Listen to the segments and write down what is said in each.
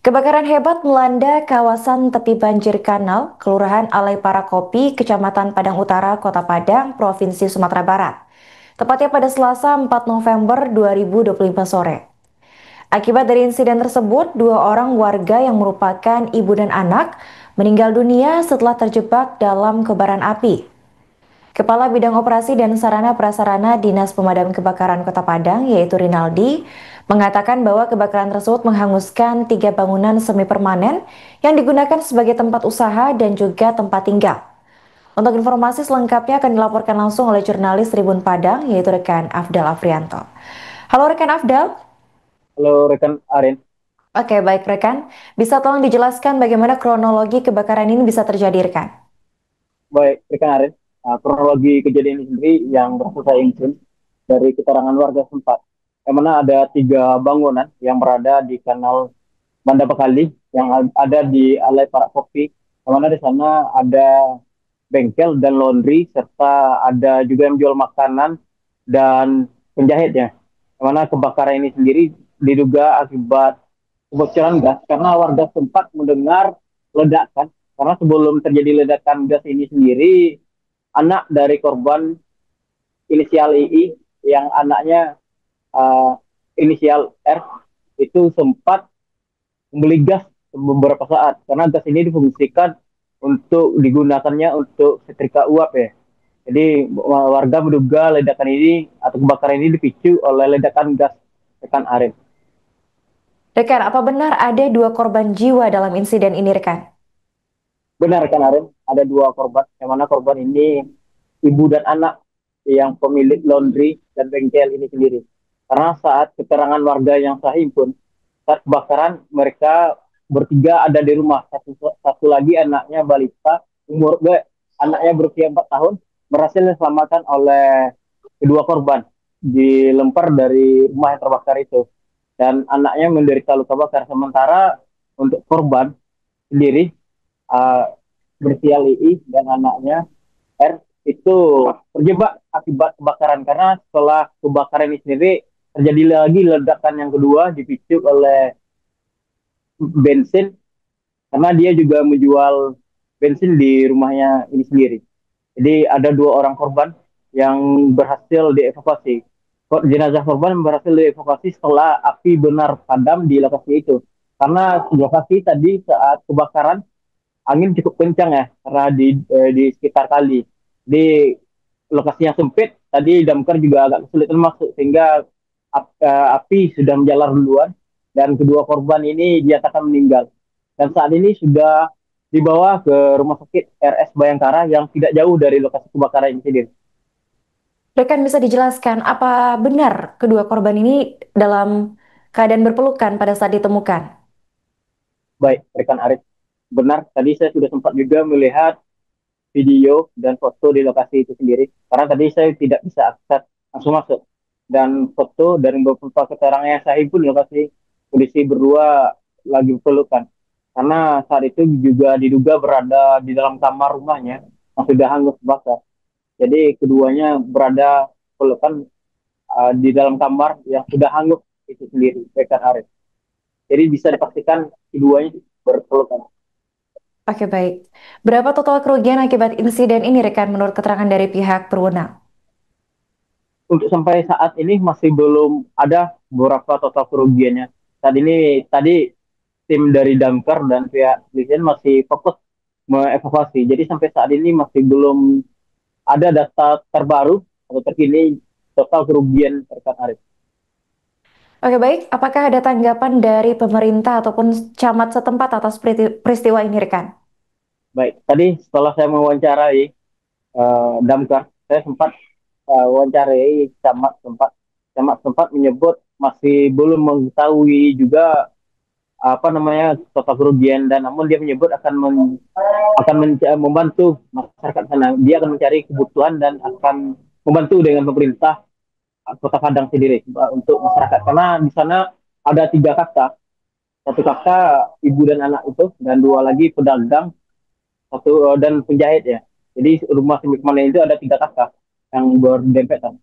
Kebakaran hebat melanda kawasan tepi banjir kanal, Kelurahan Alai Parakopi, Kecamatan Padang Utara, Kota Padang, Provinsi Sumatera Barat. Tepatnya pada Selasa 4 November 2025 sore. Akibat dari insiden tersebut, dua orang warga yang merupakan ibu dan anak meninggal dunia setelah terjebak dalam kobaran api. Kepala Bidang Operasi dan Sarana Prasarana Dinas Pemadam Kebakaran Kota Padang, yaitu Rinaldi, mengatakan bahwa kebakaran tersebut menghanguskan 3 bangunan semi permanen yang digunakan sebagai tempat usaha dan juga tempat tinggal. Untuk informasi selengkapnya akan dilaporkan langsung oleh jurnalis Tribun Padang, yaitu rekan Afdal Afrianto. Halo rekan Afdal. Halo rekan Arin. Oke, baik rekan. Bisa tolong dijelaskan bagaimana kronologi kebakaran ini bisa terjadi rekan? Baik rekan Arin. Kronologi kejadian ini sendiri yang berhasil saya impun dari keterangan warga setempat. Yang mana ada 3 bangunan yang berada di kanal Banda Bekali yang ada di Alai Parak Kopi. Yang mana di sana ada bengkel dan laundry serta ada juga yang jual makanan dan penjahitnya. Yang mana kebakaran ini sendiri diduga akibat kebocoran gas karena warga sempat mendengar ledakan karena sebelum terjadi ledakan gas ini sendiri anak dari korban inisial II yang anaknya uh, inisial R itu sempat membeli gas beberapa saat karena gas ini difungsikan untuk digunakannya untuk setrika uap ya. Jadi warga menduga ledakan ini atau kebakaran ini dipicu oleh ledakan gas rekan Arif. Rekan, apa benar ada 2 korban jiwa dalam insiden ini rekan? Benar kan Aren, ada 2 korban, yang mana korban ini ibu dan anak yang pemilik laundry dan bengkel ini sendiri. Karena saat keterangan warga yang saya himpun, saat kebakaran mereka bertiga ada di rumah. Satu lagi anaknya balita, anaknya berusia 4 tahun, berhasil diselamatkan oleh kedua korban, dilempar dari rumah yang terbakar itu. Dan anaknya menderita luka bakar. Sementara untuk korban sendiri uh, berinisial II dan anaknya R itu terjebak akibat kebakaran karena setelah kebakaran ini sendiri terjadi lagi ledakan yang kedua dipicu oleh bensin karena dia juga menjual bensin di rumahnya ini sendiri. Jadi ada 2 orang korban yang berhasil dievakuasi. Jenazah korban berhasil dievakuasi setelah api benar padam di lokasi itu. Karena lokasi tadi saat kebakaran angin cukup kencang ya karena di sekitar kali di lokasi yang sempit tadi damkar juga agak kesulitan masuk sehingga api sudah menjalar duluan dan kedua korban ini dinyatakan meninggal dan saat ini sudah dibawa ke rumah sakit RS Bayangkara yang tidak jauh dari lokasi kebakaran ini sendiri. Rekan bisa dijelaskan apa benar kedua korban ini dalam keadaan berpelukan pada saat ditemukan? Baik rekan Arif, benar tadi saya sudah sempat juga melihat video dan foto di lokasi itu sendiri. Karena tadi saya tidak bisa akses langsung masuk. Dan foto dan beberapa keterangan yang saya pun di lokasi kondisi berdua lagi pelukan. Karena saat itu juga diduga berada di dalam kamar rumahnya yang sudah hangus bakar. Jadi keduanya berada pelukan di dalam kamar yang sudah hangus itu sendiri, Rekan Arif. Jadi bisa dipastikan keduanya berpelukan. Oke, baik. Berapa total kerugian akibat insiden ini rekan menurut keterangan dari pihak berwenang? Untuk sampai saat ini masih belum ada beberapa total kerugiannya. Saat ini tadi tim dari damkar dan pihak kepolisian masih fokus mengevakuasi. Jadi sampai saat ini masih belum ada data terbaru atau terkini total kerugian terkait Arif. Oke, baik. Apakah ada tanggapan dari pemerintah ataupun camat setempat atas peristiwa ini rekan? Baik, tadi setelah saya mewawancarai damkar, saya sempat wawancarai camat sempat menyebut masih belum mengetahui juga apa namanya total kerugian dan namun dia menyebut membantu masyarakat sana. Dia akan mencari kebutuhan dan akan membantu dengan pemerintah Kota Padang sendiri untuk masyarakat karena di sana ada 3 kakak, satu kakak ibu dan anak itu dan 2 lagi pedagang satu dan penjahit ya. Jadi rumah semi permanen itu ada 3 kakak yang berdempetan.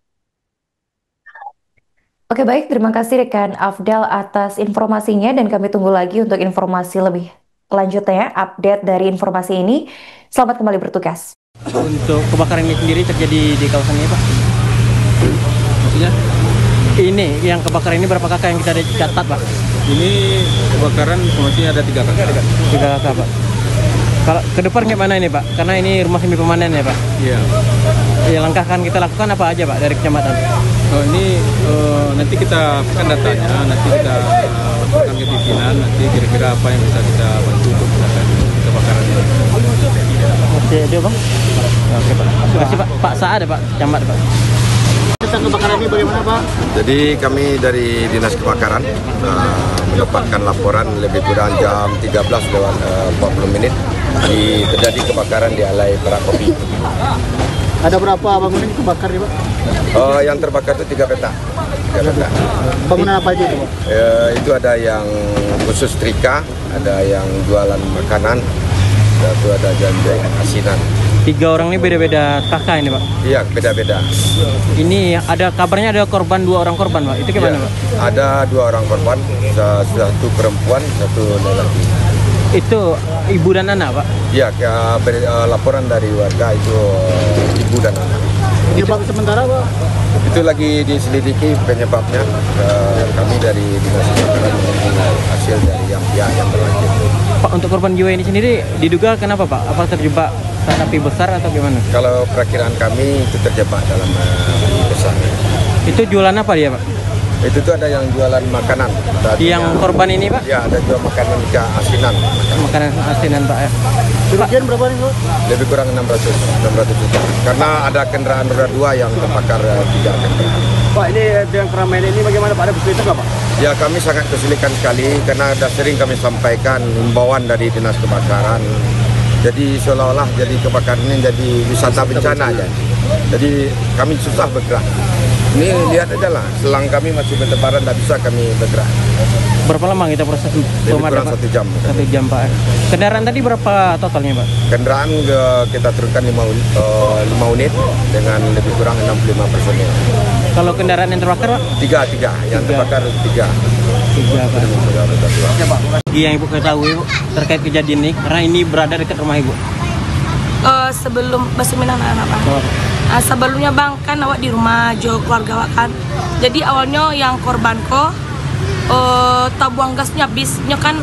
Oke baik, terima kasih rekan Afdal atas informasinya dan kami tunggu lagi untuk informasi lebih lanjutnya, update dari informasi ini. Selamat kembali bertugas. Untuk kebakaran ini sendiri terjadi di kawasan ini, Pak? Maksudnya? Ini yang kebakaran ini berapa kakak yang kita catat, Pak? Ini kebakaran informasinya ada 3 kakak. 3 kakak, Pak. Kalau ke depan gimana ini, Pak? Karena ini rumah semi permanen ya, Pak. Iya. Ya, langkah kan kita lakukan apa aja, Pak, dari kecamatan? Oh, ini nanti kita kan datanya, nanti kita laporkan ke pimpinan, nanti kira-kira apa yang bisa kita bantu untuk mengatasi kebakaran ini. Oke, dia, Bang. Oke, Pak. Terima kasih, Pak. Pak Saad, Pak. Camat, Pak. Tentang kebakaran ini bagaimana, Pak? Jadi kami dari Dinas Kebakaran mendapatkan laporan lebih kurang jam 13:40 terjadi kebakaran di Alai Parakopi. Ada berapa bangunan yang kebakar nih, Pak? Yang terbakar itu 3 petak. 3 petak. Bangunan apa aja itu, Pak? Itu ada yang khusus trika, ada yang jualan makanan, satu ada jam-jam asinan. 3 orang ini beda-beda kakak ini, Pak. Iya, beda-beda. Ini ada kabarnya ada korban, 2 orang korban, Pak. Itu gimana, Iya, Pak? ada 2 orang korban, satu perempuan, satu lelaki. Itu ibu dan anak, Pak. Ya, laporan dari warga itu ibu dan anak. Penyebab sementara, Pak? Itu lagi diselidiki penyebabnya. Kami dari Dinas Kebakaran menunggu hasil dari yang pihak yang berwajib. Pak, untuk korban jiwa ini sendiri diduga kenapa, Pak? Apa terjebak saat api besar atau gimana? Kalau perkiraan kami itu terjebak dalam api besar. Itu jualan apa dia, Pak? Itu tuh ada yang jualan makanan. Yang korban ini, Pak? Ya, ada jual makanan ke asinan. Makanan asinan, Pak, ya. Kerugian berapa nih, Pak? Lebih kurang 600 juta. Karena ada kendaraan roda 2 yang terbakar 3 kendaraan. Pak, ini dengan keramaian ini bagaimana, Pak? Ada kesulitan nggak, Pak? Ya, kami sangat kesulitan sekali karena ada sering kami sampaikan himbauan dari Dinas Kebakaran. Jadi seolah-olah jadi kebakaran ini jadi wisata bencana aja. Jadi kami susah bergerak. Ini lihat aja lah, selang kami masih bertebaran, tidak bisa kami bergerak. Berapa lama kita proses Lebih kurang pemadaman? 1 jam. 1 jam, Pak. Kendaraan tadi berapa totalnya, Pak? Kendaraan kita turunkan 5 unit dengan lebih kurang 65 personil. Kalau kendaraan yang terbakar, Pak? 3 yang terbakar 3. 3, Pak. Yang Ibu ketahui, Bu, terkait kejadian ini, karena ini berada dekat rumah Ibu. Sebelum Basminan anak Bang. Sebelumnya Bang kan awak di rumah jo keluarga awak kan. Jadi awalnya yang korban ko tabung gasnya habisnya kan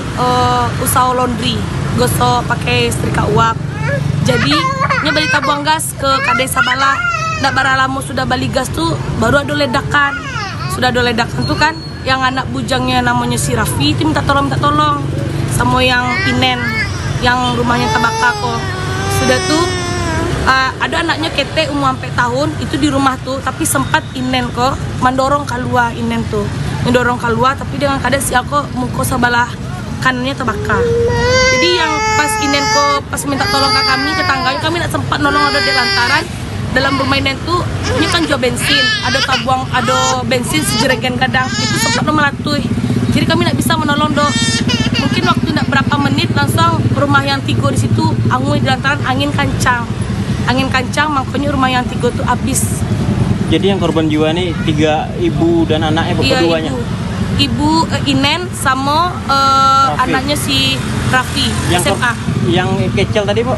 usaha laundry, gosok pakai setrika uap. Jadi nya beli tabung gas ke Kades Sabala. Ndak baralamo sudah beli gas tuh baru ada ledakan. Sudah ada ledakan tuh kan yang anak bujangnya namanya si Raffi itu minta tolong sama yang Inen yang rumahnya terbakar kok. Sudah tuh ada anaknya Kete umur sampai tahun itu di rumah tuh, tapi sempat Inen kok mendorong keluar Inen tuh mendorong keluar, tapi dengan keadaan si aku muka sebelah kanannya terbakar. Jadi yang pas Inen kok pas minta tolong ke kami tetangganya, kami tidak sempat nolong, ada di lantaran dalam rumah Inen tuh ini kan jual bensin, ada tabung, ada bensin sejerigen kadang itu sempat melatui. Jadi kami tidak bisa menolong dok. Mungkin waktu tidak berapa menit langsung rumah yang 3 di situ angui di lantaran angin kancang, makanya rumah yang 3 tuh habis. Jadi yang korban jiwa ini 3 ibu dan anaknya, Bu, Iya, keduanya. Ibu Inen sama anaknya si Raffi SMA. Yang kecil tadi, Bu?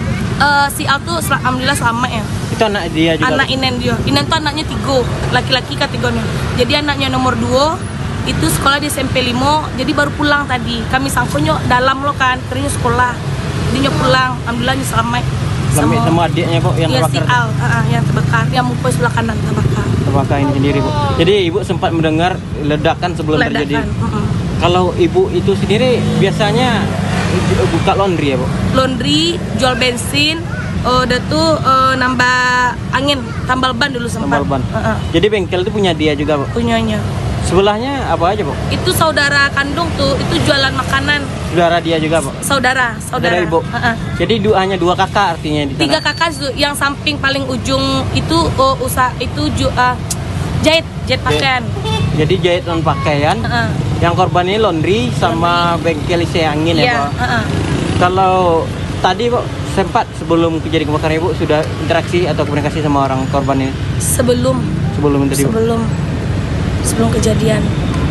Si Al tuh alhamdulillah selamat ya. Itu anak dia juga. Anak Inen dia. Inen tuh anaknya 3, laki-laki kategorinya. Jadi anaknya nomor 2 itu sekolah di SMP 5, jadi baru pulang tadi. Kami sangkonya dalam lo kan, ternyata sekolah. Jadinya pulang, alhamdulillahnya selamat. Sama adiknya, Bu, yang ya, terbakar. Si Al, yang terbakar, yang muka sebelah kanan terbakar. Terbakar ini sendiri, Bu. Jadi Ibu sempat mendengar ledakan sebelum terjadi. Kalau Ibu itu sendiri biasanya buka laundry ya, Bu? Laundry, jual bensin, udah tuh nambah angin, tambal ban dulu sempat. Tambal ban. Jadi bengkel itu punya dia juga, Bu? Punyanya. Sebelahnya apa aja, Bu? Itu saudara kandung tuh, itu jualan makanan. Saudara dia juga, Bu? Saudara. Ibu. Jadi hanya 2 kakak artinya di sana. 3 kakak tuh, yang samping paling ujung itu usaha itu jahit pakaian. Jadi jahit non pakaian. Yang korban ini laundry sama bengkel isi angin ya, Bu? Kalau tadi, Bu, sempat sebelum kejadian kebakaran Ibu sudah interaksi atau komunikasi sama orang korban ini? Sebelum itu tadi, Bu? Sebelum. sebelum kejadian.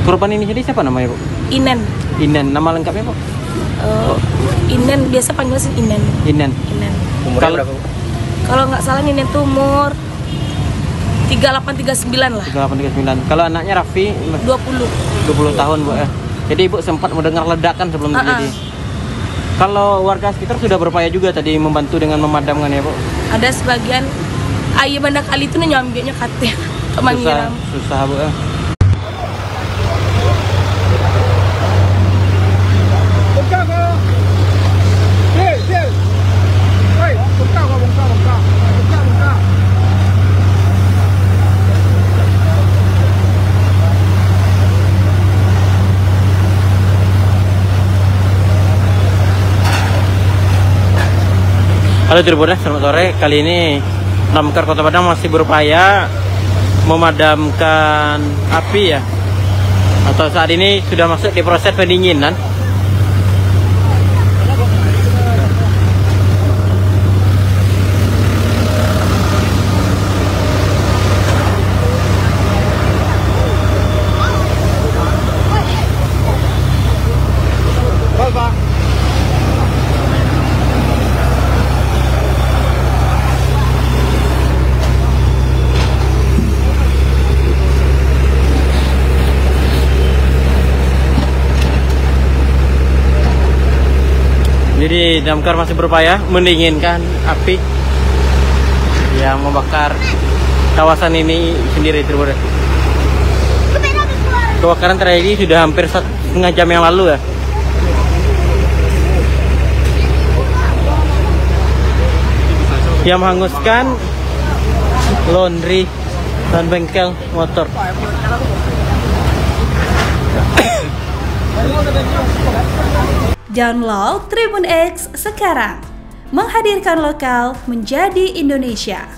Korban ini jadi siapa namanya, Bu? Inen. Inen, nama lengkapnya, Bu? Inen, biasa panggil sih Inen. Inen. Inen. Umurnya berapa, Bu? Kalau nggak salah Inen tuh umur 38-39 lah. 38-39. Kalau anaknya Raffi 20 tahun, Bu ya. Jadi Ibu sempat mendengar ledakan sebelum terjadi. Kalau warga sekitar sudah berupaya juga tadi membantu dengan memadamkan ya, Bu? Ada sebagian ayah banda kali itu nyambinya kate teman nyiram. Susah, Bu ya. Halo Tribuners, selamat sore. Kali ini Damkar Kota Padang masih berupaya memadamkan api ya. Atau saat ini sudah masuk di proses pendinginan. Jadi damkar masih berupaya mendinginkan api yang membakar kawasan ini sendiri, Tribuners. Kebakaran terjadi sudah hampir 1,5 jam yang lalu ya. Yang menghanguskan laundry dan bengkel motor. Download Tribun X sekarang, menghadirkan lokal menjadi Indonesia.